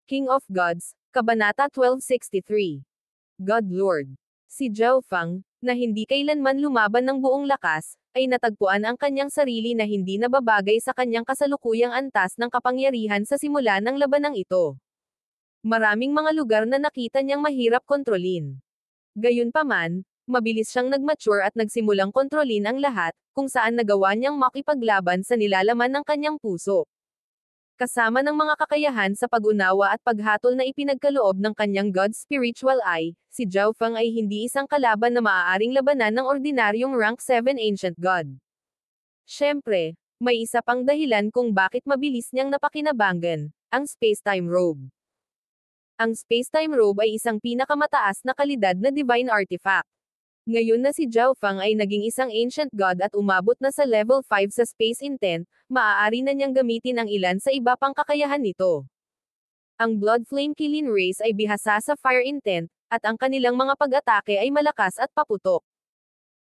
King of Gods, Kabanata 1263. God Lord. Si Zhao Fang, na hindi kailanman lumaban ng buong lakas, ay natagpuan ang kanyang sarili na hindi nababagay sa kanyang kasalukuyang antas ng kapangyarihan sa simula ng labanang ito. Maraming mga lugar na nakita niyang mahirap kontrolin. Gayunpaman, mabilis siyang nag-mature at nagsimulang kontrolin ang lahat, kung saan nagawa niyang makipaglaban sa nilalaman ng kanyang puso. Kasama ng mga kakayahan sa pag-unawa at paghatol na ipinagkaloob ng kanyang God's Spiritual Eye, si Zhao Fang ay hindi isang kalaban na maaaring labanan ng ordinaryong rank 7 Ancient God. Siyempre, may isa pang dahilan kung bakit mabilis niyang napakinabangan, ang Spacetime Robe. Ang Spacetime Robe ay isang pinakamataas na kalidad na divine artifact. Ngayon na si Zhao Fang ay naging isang Ancient God at umabot na sa level 5 sa Space Intent, maaari na niyang gamitin ang ilan sa iba pang kakayahan nito. Ang Blood Flame Killing Race ay bihasa sa Fire Intent, at ang kanilang mga pag-atake ay malakas at paputok.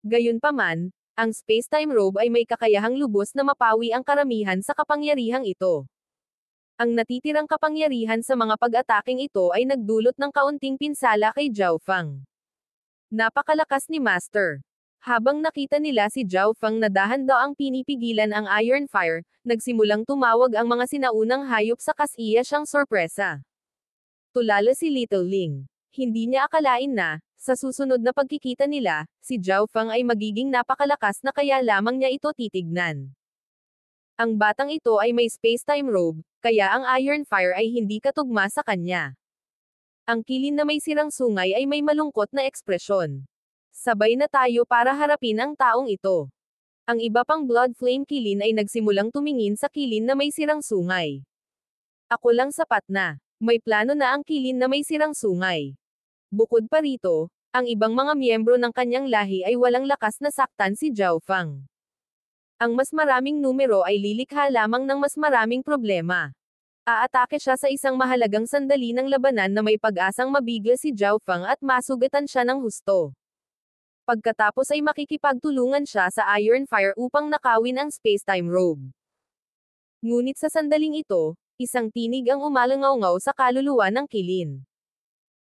Gayunpaman, ang Spacetime Robe ay may kakayahang lubos na mapawi ang karamihan sa kapangyarihang ito. Ang natitirang kapangyarihan sa mga pag-ataking ito ay nagdulot ng kaunting pinsala kay Zhao Fang. Napakalakas ni Master. Habang nakita nila si Zhao Fang na dahan-daang pinipigilan ang Iron Fire, nagsimulang tumawag ang mga sinaunang hayop sa kasiya siyang sorpresa. Tulala si Little Ling. Hindi niya akalain na, sa susunod na pagkikita nila, si Zhao Fang ay magiging napakalakas na kaya lamang niya ito titignan. Ang batang ito ay may Spacetime Robe, kaya ang Iron Fire ay hindi katugma sa kanya. Ang kilin na may sirang sungay ay may malungkot na ekspresyon. Sabay na tayo para harapin ang taong ito. Ang iba pang Blood Flame kilin ay nagsimulang tumingin sa kilin na may sirang sungay. Ako lang sapat na. May plano na ang kilin na may sirang sungay. Bukod pa rito, ang ibang mga miyembro ng kanyang lahi ay walang lakas na saktan si Zhao Fang. Ang mas maraming numero ay lilikha lamang ng mas maraming problema. Aatake siya sa isang mahalagang sandali ng labanan na may pag-asang mabigla si Zhao Fang at masugatan siya ng husto. Pagkatapos ay makikipagtulungan siya sa Iron Fire upang nakawin ang Spacetime Robe. Ngunit sa sandaling ito, isang tinig ang umalangaw-ngaw sa kaluluwa ng kilin.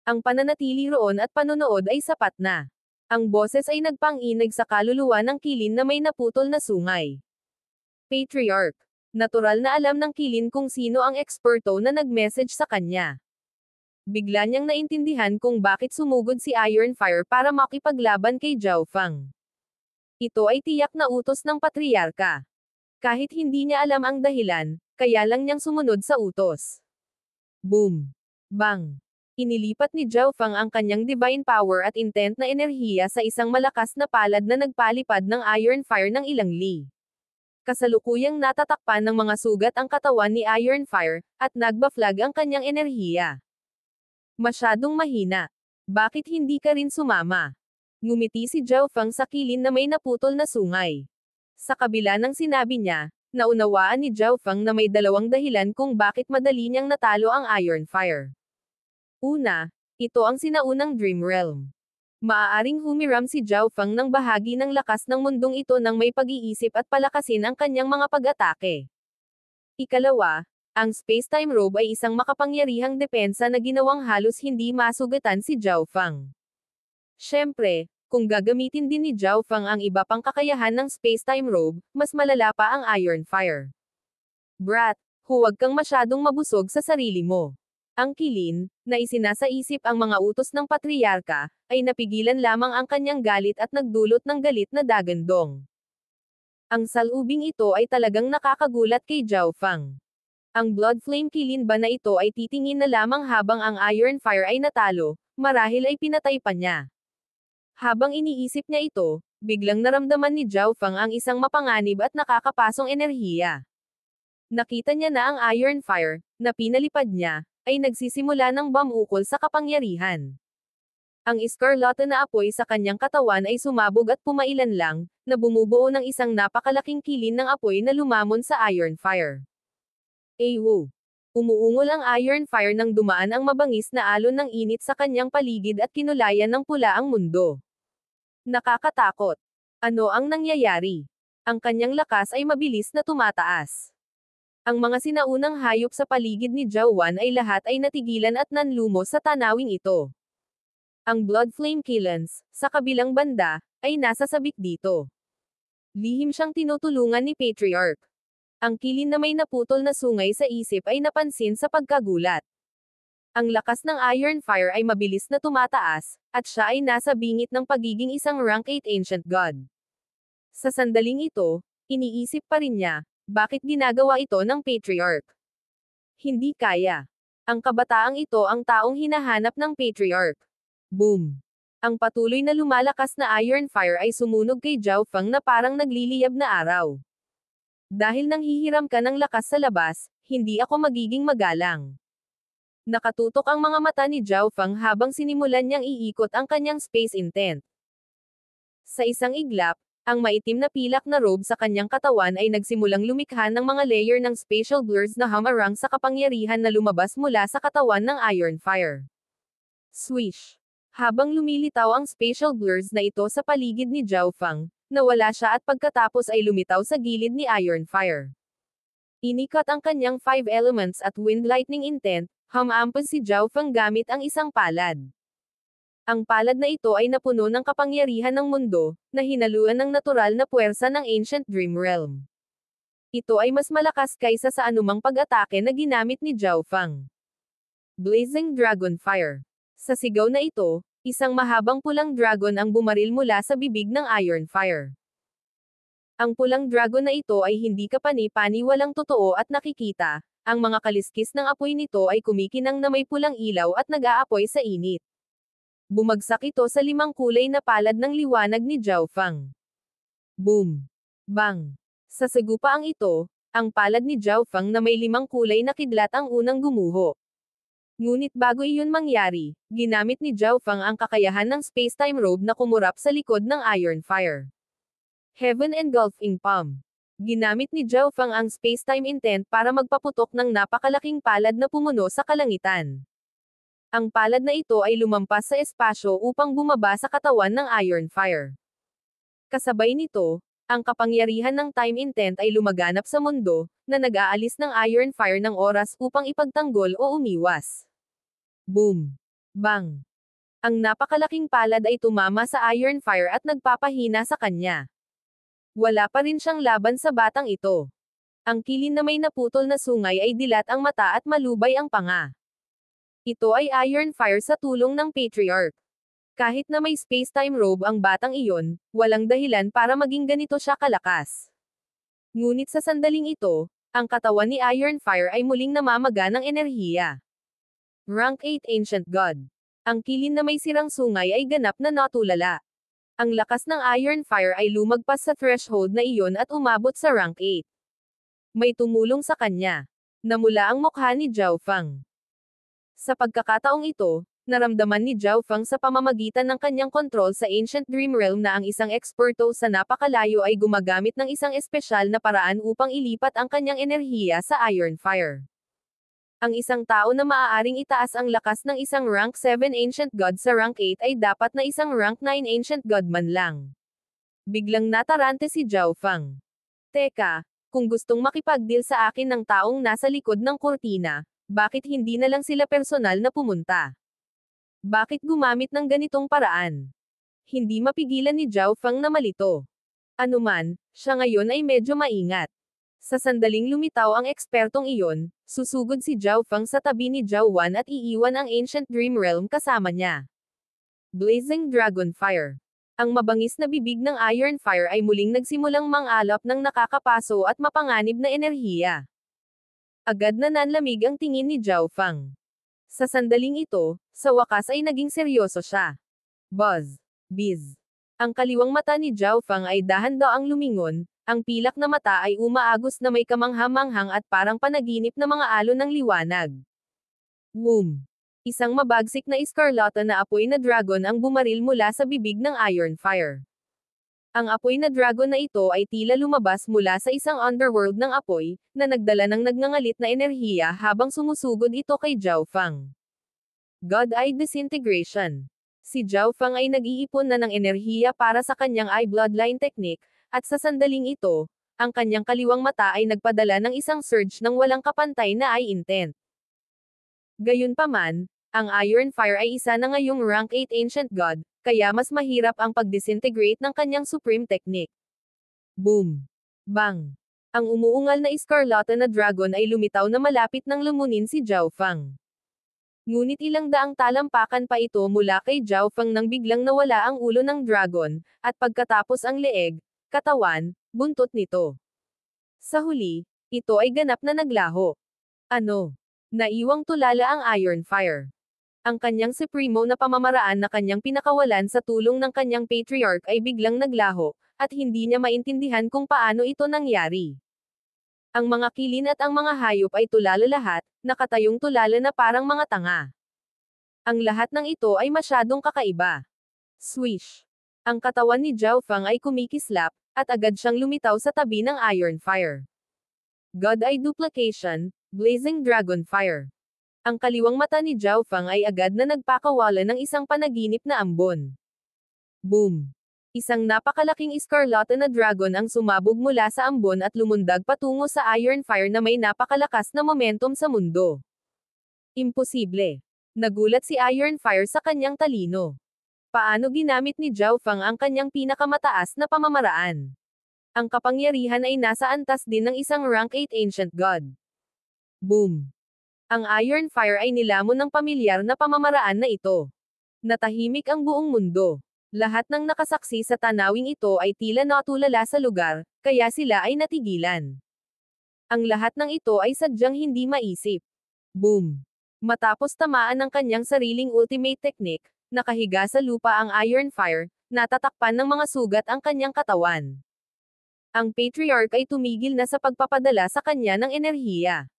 Ang pananatili roon at panonood ay sapat na. Ang boses ay nagpang-inig sa kaluluwa ng kilin na may naputol na sungay. Patriarch. Natural na alam ng kilin kung sino ang eksperto na nag-message sa kanya. Bigla niyang naintindihan kung bakit sumugod si Iron Fire para makipaglaban kay Zhao Fang. Ito ay tiyak na utos ng patriarka. Kahit hindi niya alam ang dahilan, kaya lang niyang sumunod sa utos. Boom! Bang! Inilipat ni Zhao Fang ang kanyang divine power at intent na enerhiya sa isang malakas na palad na nagpalipad ng Iron Fire ng ilang li. Kasalukuyang natatakpan ng mga sugat ang katawan ni Iron Fire, at nagba-flag ang kanyang enerhiya. Masyadong mahina. Bakit hindi ka rin sumama? Ngumiti si Zhao Fang sa kilin na may naputol na sungay. Sa kabila ng sinabi niya, naunawaan ni Zhao Fang na may dalawang dahilan kung bakit madali niyang natalo ang Iron Fire. Una, ito ang sinaunang Dream Realm. Maaaring humiram si Zhao Fang ng bahagi ng lakas ng mundong ito nang may pag-iisip at palakasin ang kanyang mga pag-atake. Ikalawa, ang Spacetime Robe ay isang makapangyarihang depensa na ginawang halos hindi masugatan si Zhao Fang. Siyempre, kung gagamitin din ni Zhao Fang ang iba pang kakayahan ng Spacetime Robe, mas malala pa ang Iron Fire. Brat, huwag kang masyadong mabusog sa sarili mo. Ang kilin, na isinasaisip ang mga utos ng patriarka, ay napigilan lamang ang kanyang galit at nagdulot ng galit na dagandong. Ang salubing ito ay talagang nakakagulat kay Zhao Fang. Ang Blood Flame kilin ba na ito ay titingin na lamang habang ang Iron Fire ay natalo, marahil ay pinatay pa niya. Habang iniisip niya ito, biglang naramdaman ni Zhao Fang ang isang mapanganib at nakakapasong enerhiya. Nakita niya na ang Iron Fire, na pinalipad niya, ay nagsisimula ng bumukol sa kapangyarihan. Ang iskarlata na apoy sa kanyang katawan ay sumabog at pumailan lang, na bumubuo ng isang napakalaking kilin ng apoy na lumamon sa Iron Fire. Ewo! Umuungol ang Iron Fire nang dumaan ang mabangis na alon ng init sa kanyang paligid at kinulayan ng pula ang mundo. Nakakatakot. Ano ang nangyayari? Ang kanyang lakas ay mabilis na tumataas. Ang mga sinaunang hayop sa paligid ni Zhao ay lahat ay natigilan at nanlumo sa tanawing ito. Ang Blood Flame Killens, sa kabilang banda, ay nasa sabik dito. Lihim siyang tinutulungan ni Patriarch. Ang kilin na may naputol na sungay sa isip ay napansin sa pagkagulat. Ang lakas ng Iron Fire ay mabilis na tumataas, at siya ay nasa bingit ng pagiging isang rank 8 Ancient God. Sa sandaling ito, iniisip pa rin niya, bakit ginagawa ito ng Patriarch? Hindi kaya. Ang kabataang ito ang taong hinahanap ng Patriarch. Boom! Ang patuloy na lumalakas na Iron Fire ay sumunog kay Zhao Feng na parang nagliliyab na araw. Dahil nanghihiram ka ng lakas sa labas, hindi ako magiging magalang. Nakatutok ang mga mata ni Zhao Feng habang sinimulan niyang iikot ang kanyang space intent. Sa isang iglap, ang maitim na pilak na robe sa kanyang katawan ay nagsimulang lumikha ng mga layer ng spatial blurs na hamarang sa kapangyarihan na lumabas mula sa katawan ng Iron Fire. Swish! Habang lumilitaw ang spatial blurs na ito sa paligid ni Zhao Feng, nawala siya at pagkatapos ay lumitaw sa gilid ni Iron Fire. Inikat ang kanyang 5 elements at wind lightning intent, humampas si Zhao Feng gamit ang isang palad. Ang palad na ito ay napuno ng kapangyarihan ng mundo, na hinaluan ng natural na puwersa ng Ancient Dream Realm. Ito ay mas malakas kaysa sa anumang pag-atake na ginamit ni Zhao Feng. Blazing Dragon Fire. Sa sigaw na ito, isang mahabang pulang dragon ang bumaril mula sa bibig ng Iron Fire. Ang pulang dragon na ito ay hindi kapani-paniwalang totoo at nakikita, ang mga kaliskis ng apoy nito ay kumikinang na may pulang ilaw at nag-aapoy sa init. Bumagsak ito sa 5 kulay na palad ng liwanag ni Zhao Feng. Boom! Bang! Sa sagupaang ito, ang palad ni Zhao Feng na may 5 kulay na kidlat ang unang gumuho. Ngunit bago iyon mangyari, ginamit ni Zhao Feng ang kakayahan ng space-time robe na kumurap sa likod ng Iron Fire. Heaven Engulfing Palm. Ginamit ni Zhao Feng ang space-time intent para magpaputok ng napakalaking palad na pumuno sa kalangitan. Ang palad na ito ay lumampas sa espasyo upang bumaba sa katawan ng Iron Fire. Kasabay nito, ang kapangyarihan ng time intent ay lumaganap sa mundo, na nag-aalis ng Iron Fire ng oras upang ipagtanggol o umiwas. Boom! Bang! Ang napakalaking palad ay tumama sa Iron Fire at nagpapahina sa kanya. Wala pa rin siyang laban sa batang ito. Ang kilin na may naputol na sungay ay dilat ang mata at malubay ang panga. Ito ay Iron Fire sa tulong ng Patriarch. Kahit na may space-time robe ang batang iyon, walang dahilan para maging ganito siya kalakas. Ngunit sa sandaling ito, ang katawan ni Iron Fire ay muling namamaga ng enerhiya. Rank 8 Ancient God. Ang kilin na may sirang sungay ay ganap na natulala. Ang lakas ng Iron Fire ay lumagpas sa threshold na iyon at umabot sa rank 8. May tumulong sa kanya. Namula ang mukha ni Zhao Feng. Sa pagkakataong ito, naramdaman ni Zhao Feng sa pamamagitan ng kanyang kontrol sa Ancient Dream Realm na ang isang eksperto sa napakalayo ay gumagamit ng isang espesyal na paraan upang ilipat ang kanyang enerhiya sa Iron Fire. Ang isang tao na maaaring itaas ang lakas ng isang rank 7 Ancient God sa rank 8 ay dapat na isang rank 9 Ancient God man lang. Biglang natarante si Zhao Feng. Teka, kung gustong makipag-deal sa akin ng taong nasa likod ng kurtina, bakit hindi na lang sila personal na pumunta? Bakit gumamit ng ganitong paraan? Hindi mapigilan ni Zhao Feng na malito. Anuman, siya ngayon ay medyo maingat. Sa sandaling lumitaw ang ekspertong iyon, susugod si Zhao Feng sa tabi ni Zhao at iiwan ang Ancient Dream Realm kasama niya. Blazing Dragon Fire. Ang mabangis na bibig ng Iron Fire ay muling nagsimulang mangalap ng nakakapaso at mapanganib na enerhiya. Agad na nanlamig ang tingin ni Zhao Feng. Sa sandaling ito, sa wakas ay naging seryoso siya. Buzz. Biz. Ang kaliwang mata ni Zhao Feng ay dahan-daang lumingon, ang pilak na mata ay umaagos na may kamangha-manghang at parang panaginip na mga alon ng liwanag. Boom! Isang mabagsik na iskarlata na apoy na dragon ang bumaril mula sa bibig ng Iron Fire. Ang apoy na dragon na ito ay tila lumabas mula sa isang underworld ng apoy, na nagdala ng nagngangalit na enerhiya habang sumusugod ito kay Zhao Fang. God-Eye Disintegration. Si Zhao Fang ay nag-iipon na ng enerhiya para sa kanyang Eye Bloodline Technique, at sa sandaling ito, ang kanyang kaliwang mata ay nagpadala ng isang surge ng walang kapantay na Eye Intent. Gayunpaman, ang Iron Fire ay isa na ngayong rank 8 Ancient God, kaya mas mahirap ang pag-disintegrate ng kanyang Supreme Technique. Boom! Bang! Ang umuungal na Escarlata na dragon ay lumitaw na malapit nang lumunin si Zhao Fang. Ngunit ilang daang talampakan pa ito mula kay Zhao Fang nang biglang nawala ang ulo ng dragon, at pagkatapos ang leeg, katawan, buntot nito. Sa huli, ito ay ganap na naglaho. Ano? Naiwang tulala ang Iron Fire. Ang kanyang supremo na pamamaraan na kanyang pinakawalan sa tulong ng kanyang patriarch ay biglang naglaho, at hindi niya maintindihan kung paano ito nangyari. Ang mga kilin at ang mga hayop ay tulala lahat, nakatayong tulala na parang mga tanga. Ang lahat ng ito ay masyadong kakaiba. Swish! Ang katawan ni Zhao Fang ay kumikislap, at agad siyang lumitaw sa tabi ng Iron Fire. God-Eye Duplication, Blazing Dragon Fire. Ang kaliwang mata ni Zhao Fang ay agad na nagpakawala ng isang panaginip na ambon. Boom! Isang napakalaking Escarlata na dragon ang sumabog mula sa ambon at lumundag patungo sa Iron Fire na may napakalakas na momentum sa mundo. Imposible! Nagulat si Iron Fire sa kanyang talino. Paano ginamit ni Zhao Fang ang kanyang pinakamataas na pamamaraan? Ang kapangyarihan ay nasa antas din ng isang rank 8 Ancient God. Boom! Ang Iron Fire ay nilamon ng pamilyar na pamamaraan na ito. Natahimik ang buong mundo. Lahat ng nakasaksi sa tanawing ito ay tila natulala sa lugar, kaya sila ay natigilan. Ang lahat ng ito ay sadyang hindi maisip. Boom! Matapos tamaan ng kanyang sariling ultimate technique, nakahiga sa lupa ang Iron Fire, natatakpan ng mga sugat ang kanyang katawan. Ang Patriarch ay tumigil na sa pagpapadala sa kanya ng enerhiya.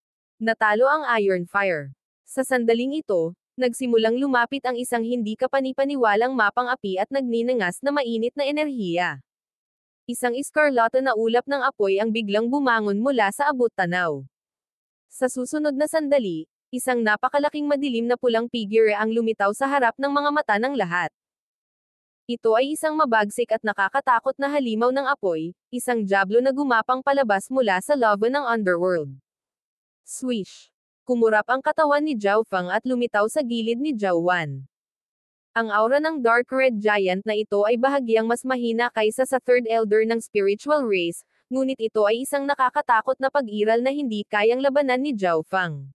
Natalo ang Iron Fire. Sa sandaling ito, nagsimulang lumapit ang isang hindi kapanipaniwalang mapang api at nagninangas na mainit na enerhiya. Isang Escarlata na ulap ng apoy ang biglang bumangon mula sa abot-tanaw. Sa susunod na sandali, isang napakalaking madilim na pulang figure ang lumitaw sa harap ng mga mata ng lahat. Ito ay isang mabagsik at nakakatakot na halimaw ng apoy, isang diablo na gumapang palabas mula sa lava ng underworld. Swish! Kumurap ang katawan ni Zhao Fang at lumitaw sa gilid ni Zhao Wan. Ang aura ng Dark Red Giant na ito ay bahagyang mas mahina kaysa sa Third Elder ng spiritual race, ngunit ito ay isang nakakatakot na pag-iral na hindi kayang labanan ni Zhao Fang.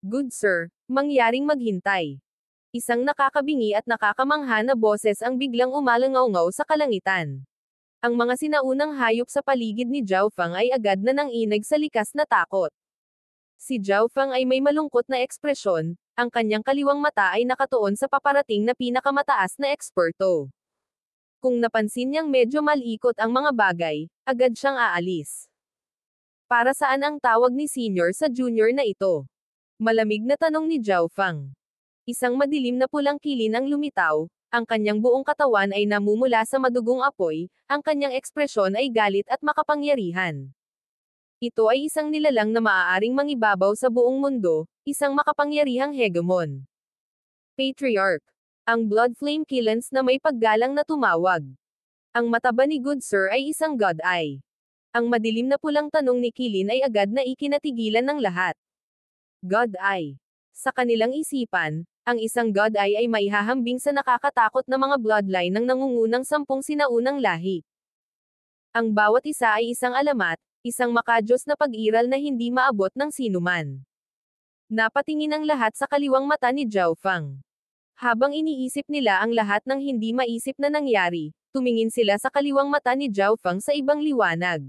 Good sir, mangyaring maghintay. Isang nakakabingi at nakakamangha na boses ang biglang umalangaw-ngaw sa kalangitan. Ang mga sinaunang hayop sa paligid ni Zhao Fang ay agad na nanginig sa likas na takot. Si Zhao Fang ay may malungkot na ekspresyon, ang kanyang kaliwang mata ay nakatuon sa paparating na pinakamataas na eksperto. Kung napansin niyang medyo malikot ang mga bagay, agad siyang aalis. Para saan ang tawag ni senior sa junior na ito? Malamig na tanong ni Zhao Fang. Isang madilim na pulang kilin ang lumitaw, ang kanyang buong katawan ay namumula sa madugong apoy, ang kanyang ekspresyon ay galit at makapangyarihan. Ito ay isang nilalang na maaaring mangibabaw sa buong mundo, isang makapangyarihang hegemon. Patriarch. Ang Blood Flame Killens na may paggalang na tumawag. Ang mataba ni Good Sir ay isang God-Eye. Ang madilim na pulang tanong ni Kilin ay agad na ikinatigilan ng lahat. God-Eye. Sa kanilang isipan, ang isang God-Eye ay maihahambing sa nakakatakot na mga bloodline ng nangungunang 10 sinaunang lahi. Ang bawat isa ay isang alamat, isang makadiyos na pag-iral na hindi maabot ng sinuman. Napatingin ang lahat sa kaliwang mata ni Zhao Fang. Habang iniisip nila ang lahat ng hindi maisip na nangyari, tumingin sila sa kaliwang mata ni Zhao Fang sa ibang liwanag.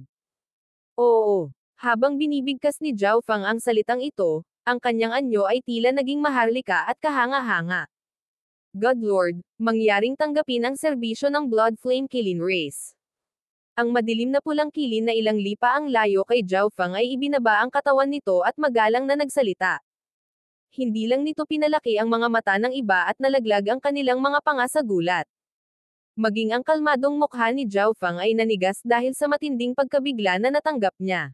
Oo. Habang binibigkas ni Zhao Fang ang salitang ito, ang kanyang anyo ay tila naging maharlika at kahanga-hanga. God Lord, mangyaring tanggapin ang serbisyo ng Blood Flame Kilin Race. Ang madilim na pulang kilin na ilang lipa ang layo kay Zhao Fang ay ibinaba ang katawan nito at magalang na nagsalita. Hindi lang nito pinalaki ang mga mata ng iba at nalaglag ang kanilang mga panga sa gulat. Maging ang kalmadong mukha ni Zhao Fang ay nanigas dahil sa matinding pagkabigla na natanggap niya.